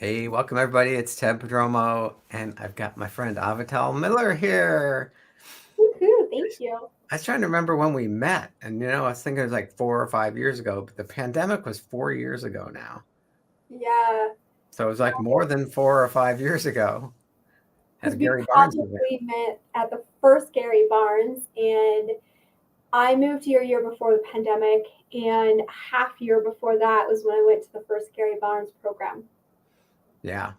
Hey, welcome everybody. It's Ted Padromo, and I've got my friend Avital Miller here. Woohoo, thank you. I was trying to remember when we met, and I was thinking it was like 4 or 5 years ago, but the pandemic was 4 years ago now. Yeah, So it was like more than 4 or 5 years ago at because a we Gary Barnes event. probably met at the first Gary Barnes, and I moved here a year before the pandemic, and half year before that was when I went to the first Gary Barnes program. Yeah.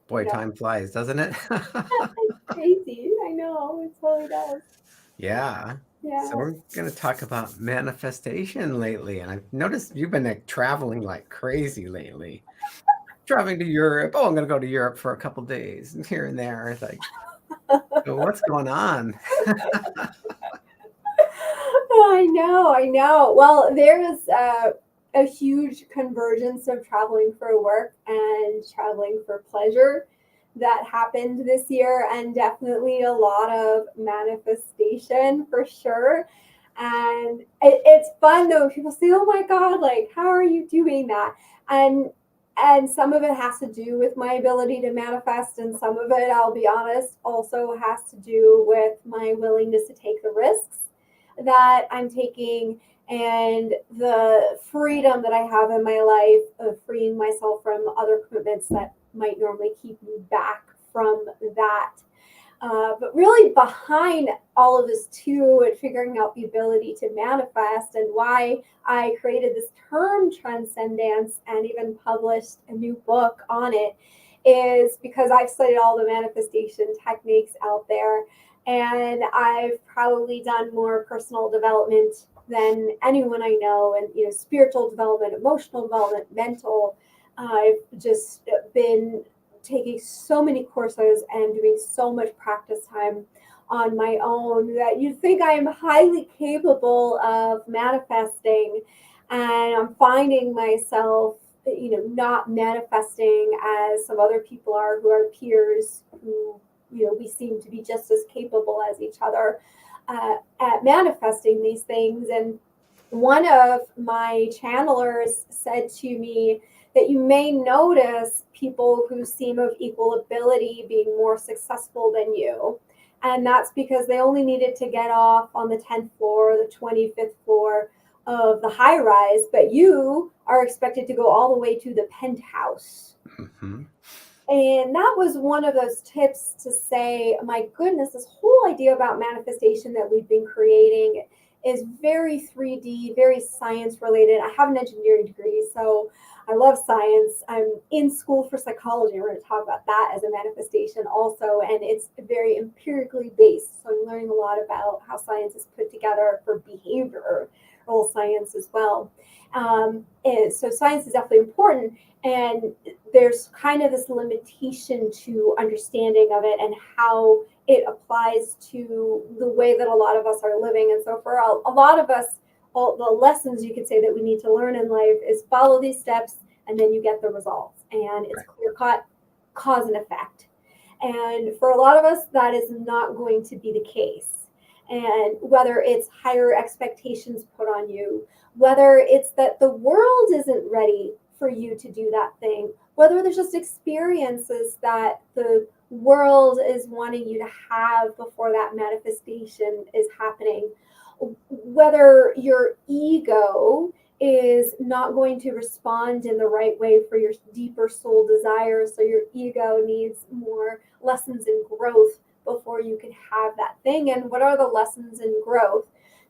Boy, Yep. time flies, doesn't it? It's crazy. I know, it totally does. Yeah. So Yeah. we're going to talk about manifestation lately, and I've noticed you've been like traveling like crazy lately. Driving to Europe. Oh, I'm going to go to Europe for a couple days and here and there. It's like, so what's going on? I know, I know. Well, there is a huge convergence of traveling for work and traveling for pleasure that happened this year, and definitely a lot of manifestation for sure. And it's fun though. People say, "Oh my God, like how are you doing that?" And and some of it has to do with my ability to manifest, and some of it, I'll be honest, also has to do with my willingness to take the risks that I'm taking and the freedom that I have in my life of freeing myself from other commitments that might normally keep me back from that. But really, behind all of this, too, and figuring out the ability to manifest, and why I created this term transcendence and even published a new book on it, is because I've studied all the manifestation techniques out there. And I've probably done more personal development than anyone I know, and spiritual development, emotional development, mental. I've just been taking so many courses and doing so much practice time on my own that you think I am highly capable of manifesting. And I'm finding myself, not manifesting as some other people are who are peers who, we seem to be just as capable as each other at manifesting these things. And one of my channelers said to me that you may notice people who seem of equal ability being more successful than you. And that's because they only needed to get off on the 10th floor or the 25th floor of the high rise, but you are expected to go all the way to the penthouse. Hmm. And that was one of those tips to say, my goodness, this whole idea about manifestation that we've been creating is very 3D, very science related. I have an engineering degree, so I love science. I'm in school for psychology. We're going to talk about that as a manifestation also. And it's very empirically based. So I'm learning a lot about how science is put together for behavioral science as well. And so science is definitely important. And there's kind of this limitation to understanding of it and how it applies to the way that a lot of us are living. And so for a lot of us, all the lessons you could say that we need to learn in life is follow these steps and then you get the results. And it's clear cut cause and effect. And for a lot of us, that is not going to be the case. And whether it's higher expectations put on you, whether it's that the world isn't ready for you to do that thing, whether there's just experiences that the world is wanting you to have before that manifestation is happening, whether your ego is not going to respond in the right way for your deeper soul desires. So your ego needs more lessons in growth before you can have that thing. And what are the lessons in growth?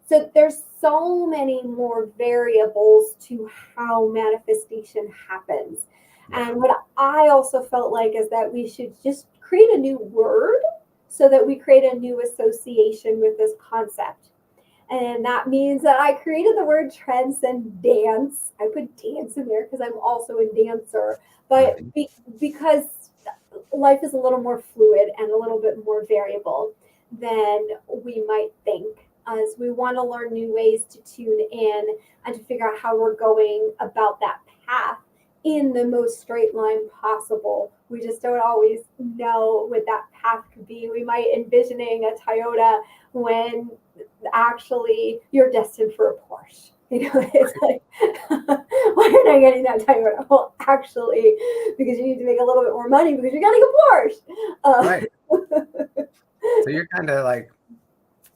So there's so many more variables to how manifestation happens. Yeah. And what I also felt like is that we should just create a new word so that we create a new association with this concept. And that means that I created the word transcendence. I put dance in there because I'm also a dancer, but Mhm. because life is a little more fluid and a little bit more variable than we might think, as we want to learn new ways to tune in and to figure out how we're going about that path in the most straight line possible. We just don't always know what that path could be. We might envisioning a Toyota when actually you're destined for a Porsche. It's like, why am I getting that type of, well, actually, because you need to make a little bit more money because you're getting a Porsche. Right. So you're kind of like,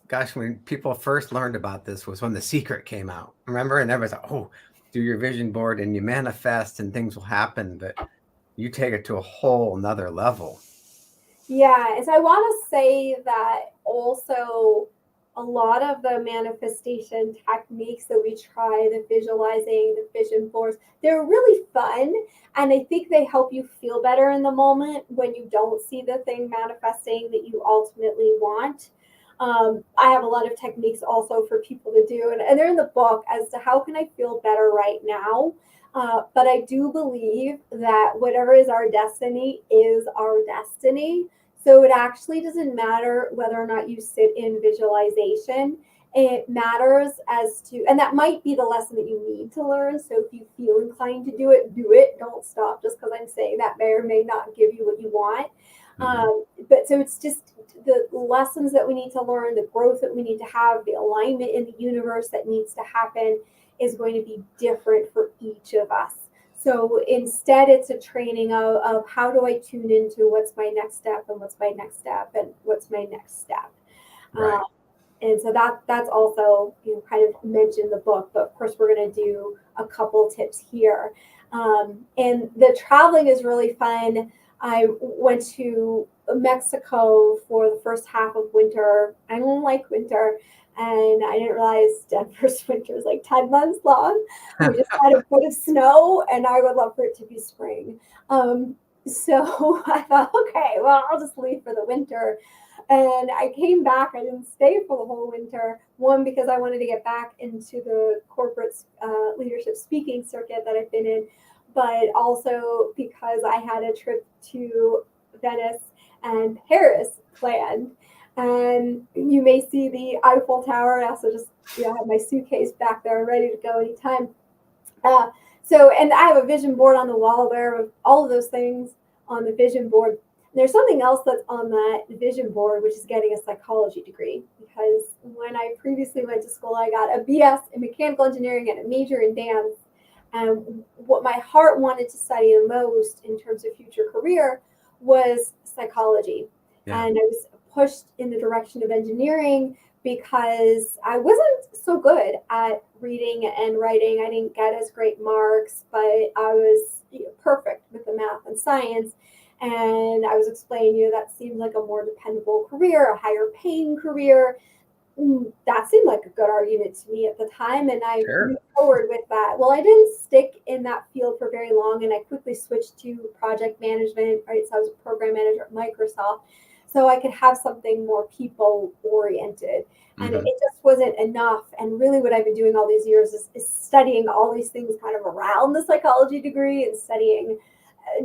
gosh, when people first learned about this was when The Secret came out, remember? And everybody's like, oh, do your vision board and you manifest and things will happen, but you take it to a whole nother level. Yeah, and so I want to say that also a lot of the manifestation techniques that we try, the visualizing, the vision boards, they're really fun. And I think they help you feel better in the moment when you don't see the thing manifesting that you ultimately want. I have a lot of techniques also for people to do, and they're in the book as to how can I feel better right now. But I do believe that whatever is our destiny is our destiny. So it actually doesn't matter whether or not you sit in visualization. It matters as to, and that might be the lesson that you need to learn. So if you feel inclined to do it, do it. Don't stop just because I'm saying that may or may not give you what you want. But so it's just the lessons that we need to learn, the growth that we need to have, the alignment in the universe that needs to happen is going to be different for each of us. So instead, it's a training of how do I tune into what's my next step and what's my next step and what's my next step. Right. And so that's also kind of mentioned in the book, but of course we're going to do a couple tips here. And the traveling is really fun. I went to Mexico for the first half of winter. I don't like winter, and I didn't realize Denver's winter is like 10 months long. We just had a foot of snow, and I would love for it to be spring. So I thought, okay, well, I'll just leave for the winter. And I came back. I didn't stay for the whole winter. One, because I wanted to get back into the corporate leadership speaking circuit that I've been in, but also because I had a trip to Venice and Paris planned. And you may see the Eiffel Tower. I also just have my suitcase back there ready to go anytime. And I have a vision board on the wall there with all of those things on the vision board. There's something else that's on that vision board, which is getting a psychology degree. Because when I previously went to school, I got a BS in mechanical engineering and a major in dance. And what my heart wanted to study the most in terms of future career was psychology. Yeah. And I was pushed in the direction of engineering because I wasn't so good at reading and writing. I didn't get as great marks, but I was perfect with the math and science. And I was explaining, that seemed like a more dependable career, a higher paying career. That seemed like a good argument to me at the time, and I moved forward with that. Well, I didn't stick in that field for very long, and I quickly switched to project management, right? So I was a program manager at Microsoft, so I could have something more people oriented. And it just wasn't enough. And really what I've been doing all these years is studying all these things kind of around the psychology degree and studying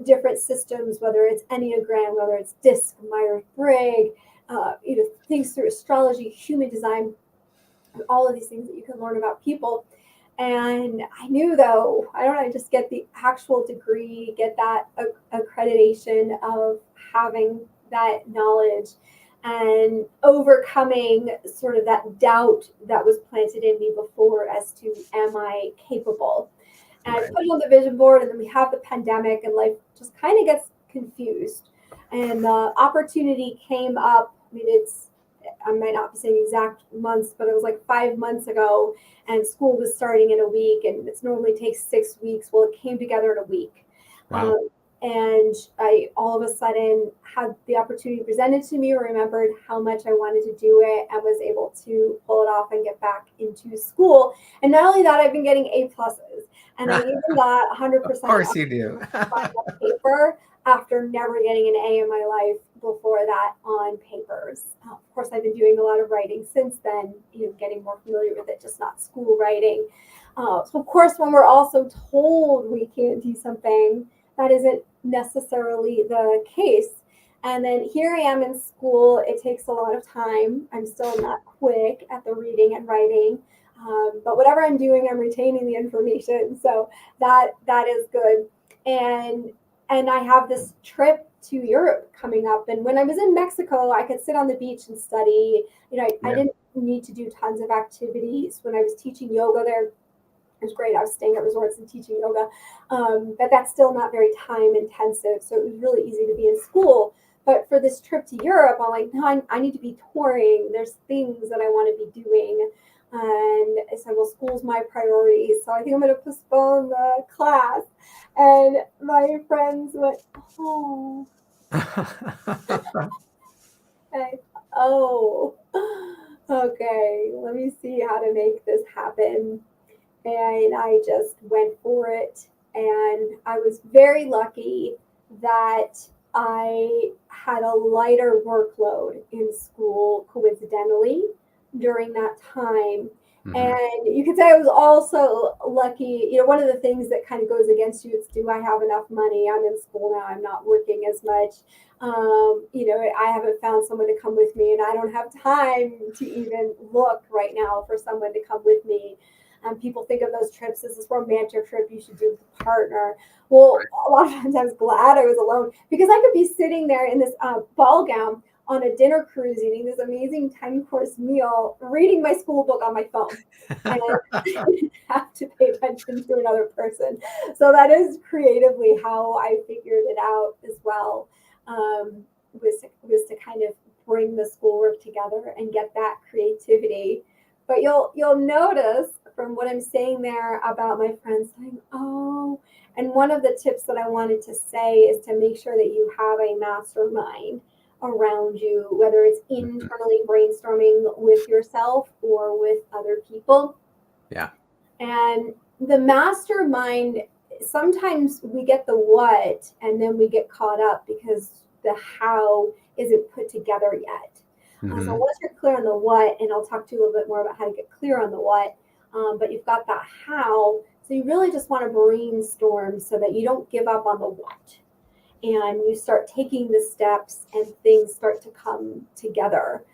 different systems, whether it's Enneagram, whether it's DISC, Myers-Briggs, things through astrology, human design, all of these things that you can learn about people. And I knew, though, I don't know, just get the actual degree, get that accreditation of having that knowledge and overcoming sort of that doubt that was planted in me before as to, am I capable? And I put it on the vision board, and then we have the pandemic, and life just kind of gets confused. And the opportunity came up. I might not be saying exact months, but it was like 5 months ago, and school was starting in a week, and it normally takes 6 weeks. Well, it came together in a week. Wow. And I all of a sudden had the opportunity presented to me, remembered how much I wanted to do it, and was able to pull it off and get back into school. And not only that, I've been getting A pluses. And I even got 100% Of course you do. on paper after never getting an A in my life before that on papers. Of course, I've been doing a lot of writing since then, getting more familiar with it, just not school writing. So, of course, when we're also told we can't do something, that isn't necessarily the case. And then here I am in school. It takes a lot of time. I'm still not quick at the reading and writing. But whatever I'm doing, I'm retaining the information. So that is good. And I have this trip to Europe coming up. And when I was in Mexico, I could sit on the beach and study. I didn't need to do tons of activities. When I was teaching yoga there, It was great. I was staying at resorts and teaching yoga, but that's still not very time intensive. So it was really easy to be in school. But for this trip to Europe, I'm like, no, I need to be touring. There's things that I want to be doing. And I said, well, school's my priority. So I think I'm going to postpone the class. And my friends went, oh, okay, oh, okay, let me see how to make this happen. And I just went for it. And I was very lucky that I had a lighter workload in school coincidentally during that time. Mhm. And you could say I was also lucky. One of the things that kind of goes against you is, do I have enough money? I'm in school now. I'm not working as much. I haven't found someone to come with me, and I don't have time to even look right now for someone to come with me. People think of those trips as this romantic trip you should do with a partner. Well, a lot of times I was glad I was alone because I could be sitting there in this ball gown on a dinner cruise eating this amazing 10-course meal, reading my school book on my phone. And I didn't have to pay attention to another person. So that is creatively how I figured it out as well, was to kind of bring the schoolwork together and get that creativity. But you'll notice from what I'm saying there about my friends saying, oh, and one of the tips that I wanted to say is to make sure that you have a mastermind around you, whether it's internally brainstorming with yourself or with other people. Yeah. And the mastermind, sometimes we get the what and then we get caught up because the how isn't put together yet. Mm-hmm. So once you're clear on the what, and I'll talk to you a little bit more about how to get clear on the what, but you've got that how, so you really just want to brainstorm so that you don't give up on the what. And you start taking the steps and things start to come together.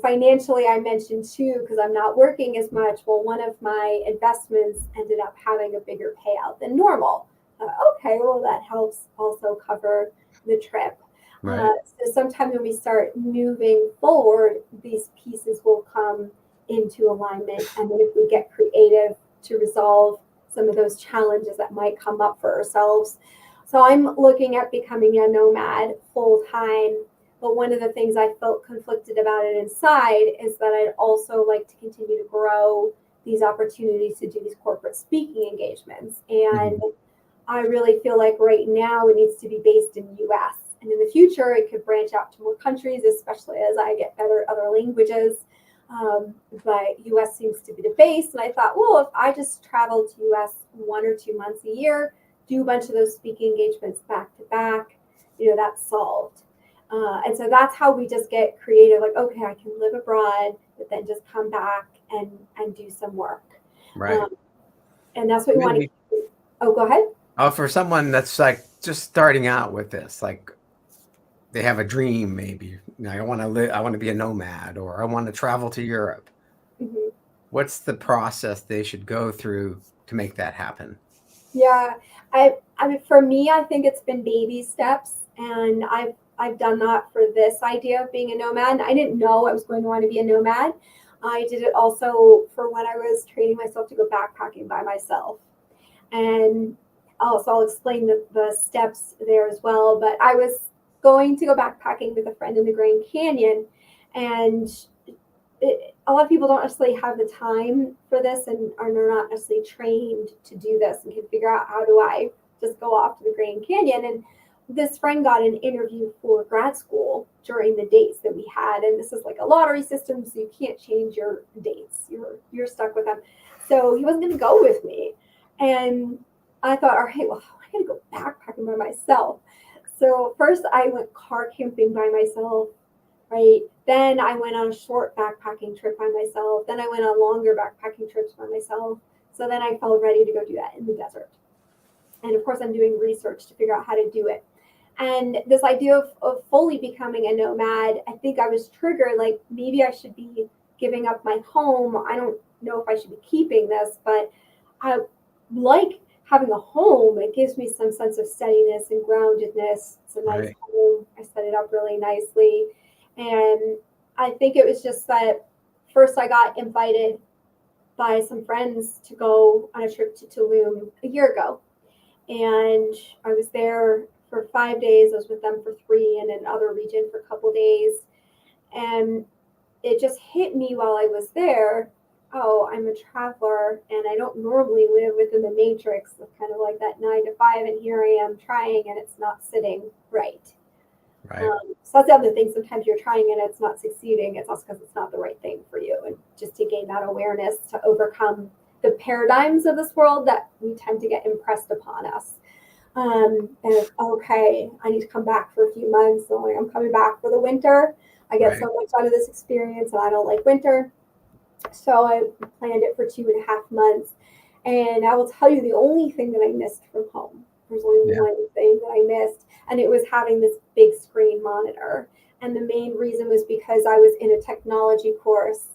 Financially, I mentioned too, because I'm not working as much. Well, one of my investments ended up having a bigger payout than normal. Okay, well, that helps also cover the trip. Right. So sometimes when we start moving forward, these pieces will come into alignment. And then if we get creative to resolve some of those challenges that might come up for ourselves. So I'm looking at becoming a nomad full time. But one of the things I felt conflicted about it inside is that I'd also like to continue to grow these opportunities to do these corporate speaking engagements. And I really feel like right now it needs to be based in the US. And in the future, it could branch out to more countries, especially as I get better at other languages. But US seems to be the base. And I thought, well, if I just travel to US 1 or 2 months a year, do a bunch of those speaking engagements back to back, that's solved. And so that's how we just get creative. Like, okay, I can live abroad, but then just come back and do some work. Right. And that's what we want to do. Oh, go ahead. Oh, for someone that's like just starting out with this, like they have a dream, maybe. I want to be a nomad, or I want to travel to Europe. Mm-hmm. What's the process they should go through to make that happen? Yeah, I mean, for me, I think it's been baby steps, and I've done that for this idea of being a nomad. I didn't know I was going to want to be a nomad. I did it also for when I was training myself to go backpacking by myself, and I'll explain the steps there as well. But I was going to go backpacking with a friend in the Grand Canyon, and a lot of people don't necessarily have the time for this and are not necessarily trained to do this and can figure out, how do I just go off to the Grand Canyon? And this friend got an interview for grad school during the dates that we had. And this is like a lottery system, so you can't change your dates. You're stuck with them. So he wasn't going to go with me. And I thought, all right, well, I got to go backpacking by myself. So first I went car camping by myself, right? Then I went on a short backpacking trip by myself. Then I went on longer backpacking trips by myself. So then I felt ready to go do that in the desert. And of course, I'm doing research to figure out how to do it. And this idea of fully becoming a nomad, I think I was triggered, like maybe I should be giving up my home. I don't know if I should be keeping this, but I like having a home. It gives me some sense of steadiness and groundedness. It's a nice home. I set it up really nicely. And I think it was just that first I got invited by some friends to go on a trip to Tulum a year ago. And I was there for 5 days. I was with them for 3 in another region for a couple days. And it just hit me while I was there. Oh, I'm a traveler and I don't normally live within the matrix of kind of like that 9 to 5. And here I am trying and it's not sitting right. Right. So that's the other thing. Sometimes you're trying and it's not succeeding. It's also because it's not the right thing for you. And just to gain that awareness to overcome the paradigms of this world that we tend to get impressed upon us. And okay, I need to come back for a few months. So like, I'm coming back for the winter. I get so much out of this experience and I don't like winter. So I planned it for 2.5 months. And I will tell you the only thing that I missed from home. There's only one thing that I missed, and it was having this big screen monitor. And the main reason was because I was in a technology course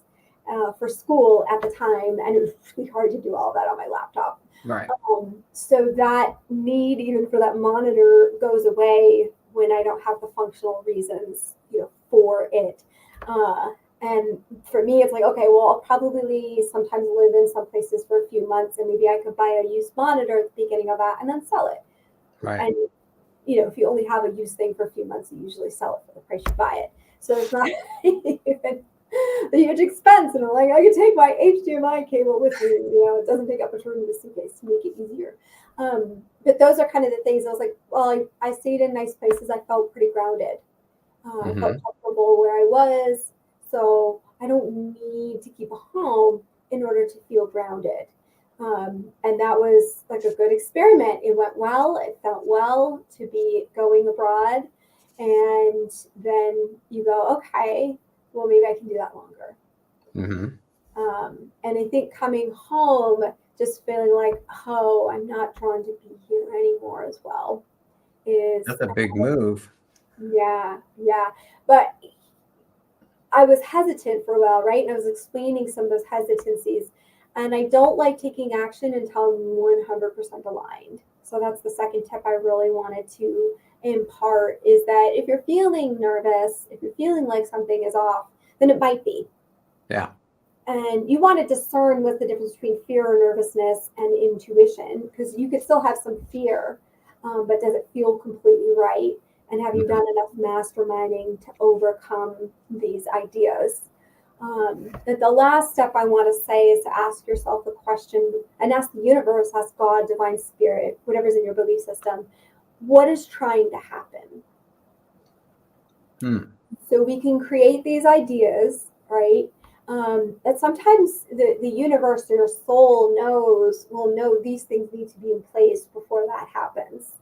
for school at the time, and it was really hard to do all that on my laptop. Right. So that need even for that monitor goes away when I don't have the functional reasons, for it. And for me, it's like, okay, well, I'll probably sometimes live in some places for a few months, and maybe I could buy a used monitor at the beginning of that and then sell it. Right. And, if you only have a used thing for a few months, you usually sell it for the price you buy it. So it's not even a huge expense. And I'm like, I can take my HDMI cable with me. It doesn't take up much room in the suitcase to make it easier. But those are kind of the things I was like, well, I stayed in nice places. I felt pretty grounded. I felt comfortable where I was. So I don't need to keep a home in order to feel grounded. And that was like a good experiment. It went well. It felt well to be going abroad. And then you go, okay, well, maybe I can do that longer. And I think coming home, just feeling like, oh, I'm not drawn to be here anymore as well. That's a big move. Yeah. But I was hesitant for a while, right? And I was explaining some of those hesitancies. And I don't like taking action until I'm 100% aligned. So that's the second tip I really wanted to impart is that if you're feeling nervous, if you're feeling like something is off, then it might be. Yeah. And you want to discern what's the difference between fear or nervousness and intuition, because you could still have some fear, but does it feel completely right? And have you done enough masterminding to overcome these ideas? And the last step I want to say is to ask yourself a question and ask the universe, ask God, divine spirit, whatever's in your belief system, what is trying to happen? So we can create these ideas, right? That sometimes the universe or your soul will know these things need to be in place before that happens.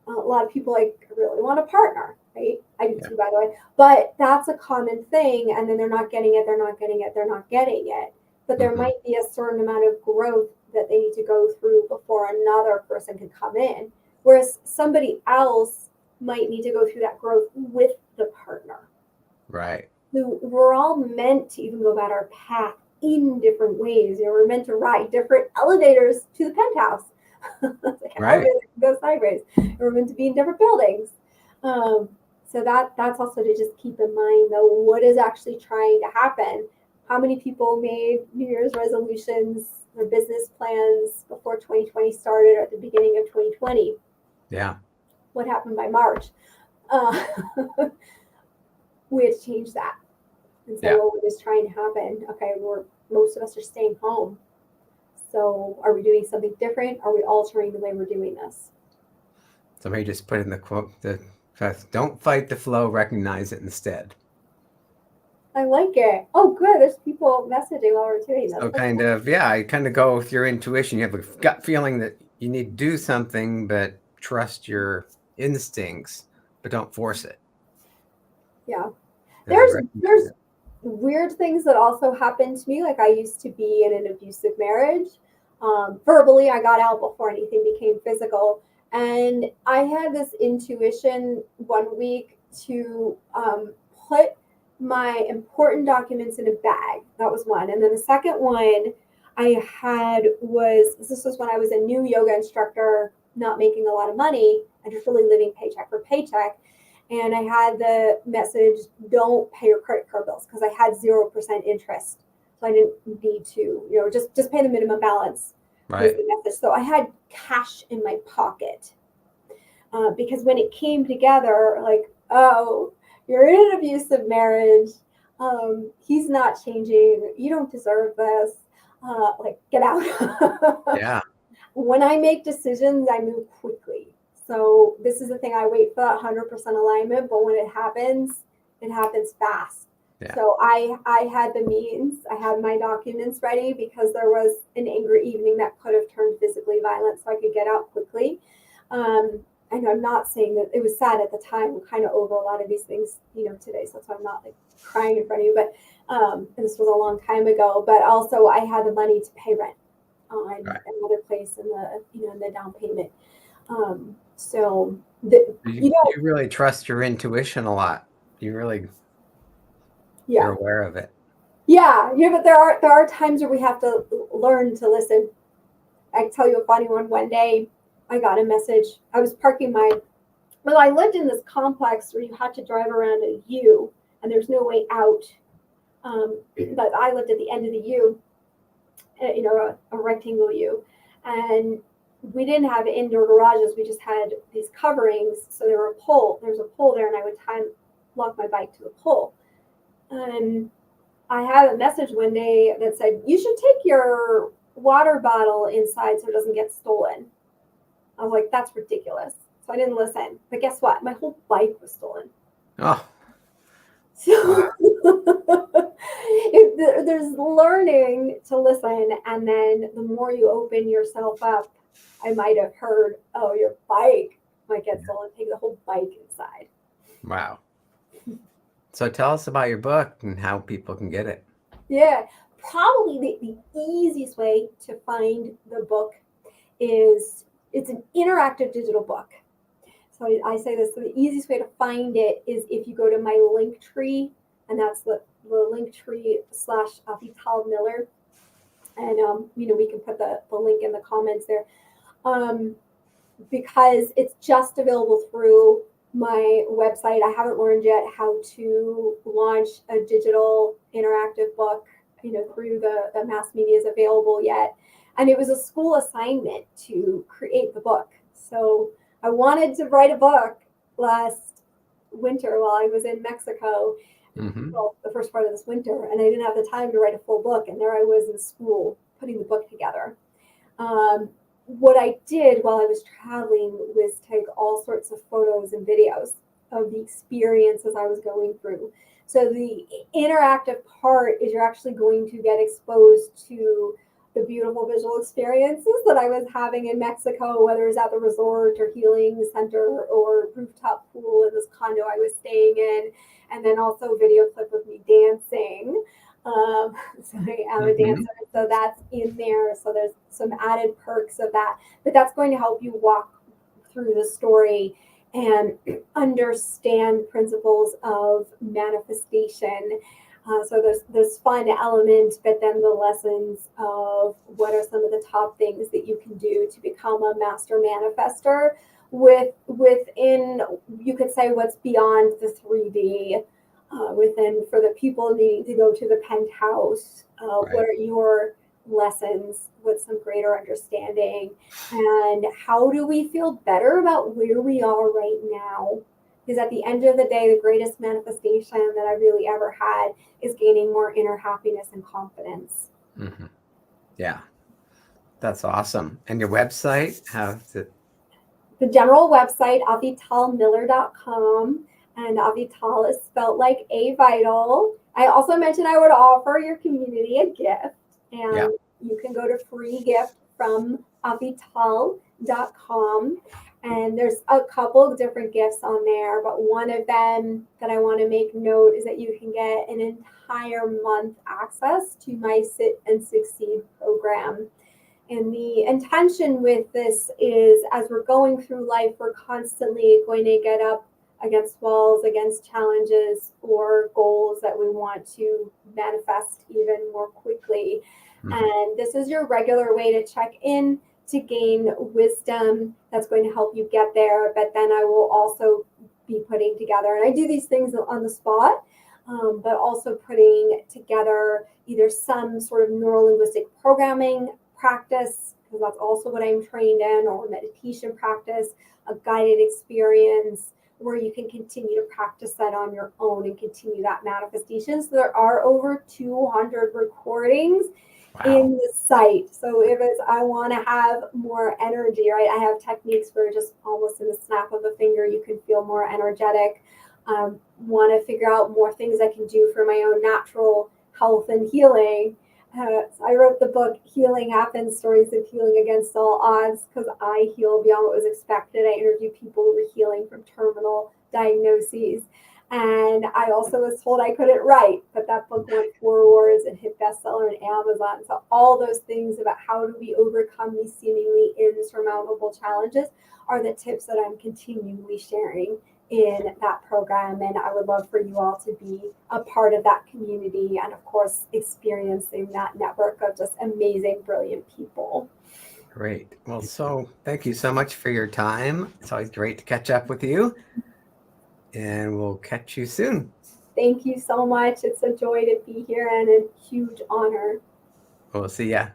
A lot of people really want a partner, right? I do too, by the way. But that's a common thing. And then they're not getting it. But there might be a certain amount of growth that they need to go through before another person can come in. Whereas somebody else might need to go through that growth with the partner. Right. We're all meant to even go about our path in different ways. We're meant to ride different elevators to the penthouse. Right. Go sideways. We're meant to be in different buildings. So that's also to just keep in mind, though, what is actually trying to happen. How many people made New Year's resolutions or business plans before 2020 started or at the beginning of 2020? Yeah. What happened by March? We had to change that and say, well, what is trying to happen? Okay, most of us are staying home. So are we doing something different? Are we altering the way we're doing this? Somebody just put in the quote, don't fight the flow, recognize it instead. I like it. Oh, good. There's people messaging while we're doing this. So I kind of go with your intuition. You have a gut feeling that you need to do something, but trust your instincts, but don't force it. Yeah. There's weird things that also happened to me. Like I used to be in an abusive marriage. Verbally, I got out before anything became physical. And I had this intuition one week to put my important documents in a bag. That was one. And then the second one I had this was when I was a new yoga instructor, not making a lot of money and just really living paycheck for paycheck. And I had the message, don't pay your credit card bills, because I had 0% interest. So I didn't need to, just pay the minimum balance was Right. the message. So I had cash in my pocket because when it came together, like, oh, you're in an abusive marriage. He's not changing. You don't deserve this. Like, get out. Yeah. When I make decisions, I move quickly. So this is the thing, I wait for that 100% alignment, but when it happens fast. Yeah. So I had the means, I had my documents ready because there was an angry evening that could have turned physically violent, so I could get out quickly. I know I'm not saying that it was sad at the time. I'm kind of over a lot of these things, today. So that's why I'm not like crying in front of you. But this was a long time ago. But also, I had the money to pay rent on Right. another place in the down payment. So You really trust your intuition a lot. You're yeah, aware of it. yeah. But there are times where we have to learn to listen. I tell you a funny one. One day, I got a message. I was parking I lived in this complex where you had to drive around a U, and there's no way out. But I lived at the end of the U, a rectangle U, and we didn't have indoor garages. We just had these coverings. So there's a pole there, and I would lock my bike to the pole. And I had a message one day that said, you should take your water bottle inside so it doesn't get stolen. I was like, that's ridiculous. So I didn't listen. But guess what? My whole bike was stolen. Oh. So there's learning to listen, and then the more you open yourself up, I might have heard, oh, your bike might get stolen. Take the whole bike inside. Wow. So tell us about your book and how people can get it. Yeah, probably the easiest way to find the book is it's an interactive digital book. So I say this, so the easiest way to find it is if you go to my link tree, and that's the link tree / Avital Miller. And, we can put the link in the comments there. Because it's just available through my website. I haven't learned yet how to launch a digital interactive book, through the mass media is available yet. And it was a school assignment to create the book. So I wanted to write a book last winter while I was in Mexico, well, the first part of this winter, and I didn't have the time to write a full book. And there I was in school putting the book together. What I did while I was traveling was take all sorts of photos and videos of the experiences I was going through. So the interactive part is you're actually going to get exposed to the beautiful visual experiences that I was having in Mexico, whether it's at the resort or healing center or rooftop pool in this condo I was staying in, and then also a video clip of me dancing. So I am a dancer, so that's in there. So there's some added perks of that, but that's going to help you walk through the story and understand principles of manifestation. So there's fun elements, but then the lessons of what are some of the top things that you can do to become a master manifester within, you could say, what's beyond the 3D. Within, for the people needing to go to the penthouse, Right. What are your lessons with some greater understanding, and how do we feel better about where we are right now? Because at the end of the day, the greatest manifestation that I really ever had is gaining more inner happiness and confidence. Yeah, that's awesome. And your website, how's it? The general website, avitalmiller.com. And Avital is spelled like Avital. I also mentioned I would offer your community a gift. And you can go to free gift from avital.com. And there's a couple of different gifts on there. But one of them that I want to make note is that you can get an entire month access to my Sit and Succeed program. And the intention with this is, as we're going through life, we're constantly going to get up against walls, against challenges or goals that we want to manifest even more quickly. And this is your regular way to check in, to gain wisdom that's going to help you get there. But then I will also be putting together, and I do these things on the spot, but also putting together either some sort of neuro-linguistic programming practice, because that's also what I'm trained in, or meditation practice, a guided experience where you can continue to practice that on your own and continue that manifestation. So there are over 200 recordings in the site. So if it's, I want to have more energy, right? I have techniques for just almost in the snap of a finger, you can feel more energetic. Want to figure out more things I can do for my own natural health and healing. So I wrote the book Healing Happens, Stories of Healing Against All Odds, because I heal beyond what was expected. I interview people who were healing from terminal diagnoses. And I also was told I couldn't write, but that book went 4 awards and hit bestseller on Amazon. So all those things about how do we overcome these seemingly insurmountable challenges are the tips that I'm continually sharing in that program. And I would love for you all to be a part of that community and, of course, experiencing that network of just amazing, brilliant people. Great. Well, so thank you so much for your time. It's always great to catch up with you. And we'll catch you soon. Thank you so much. It's a joy to be here and a huge honor. We'll see ya.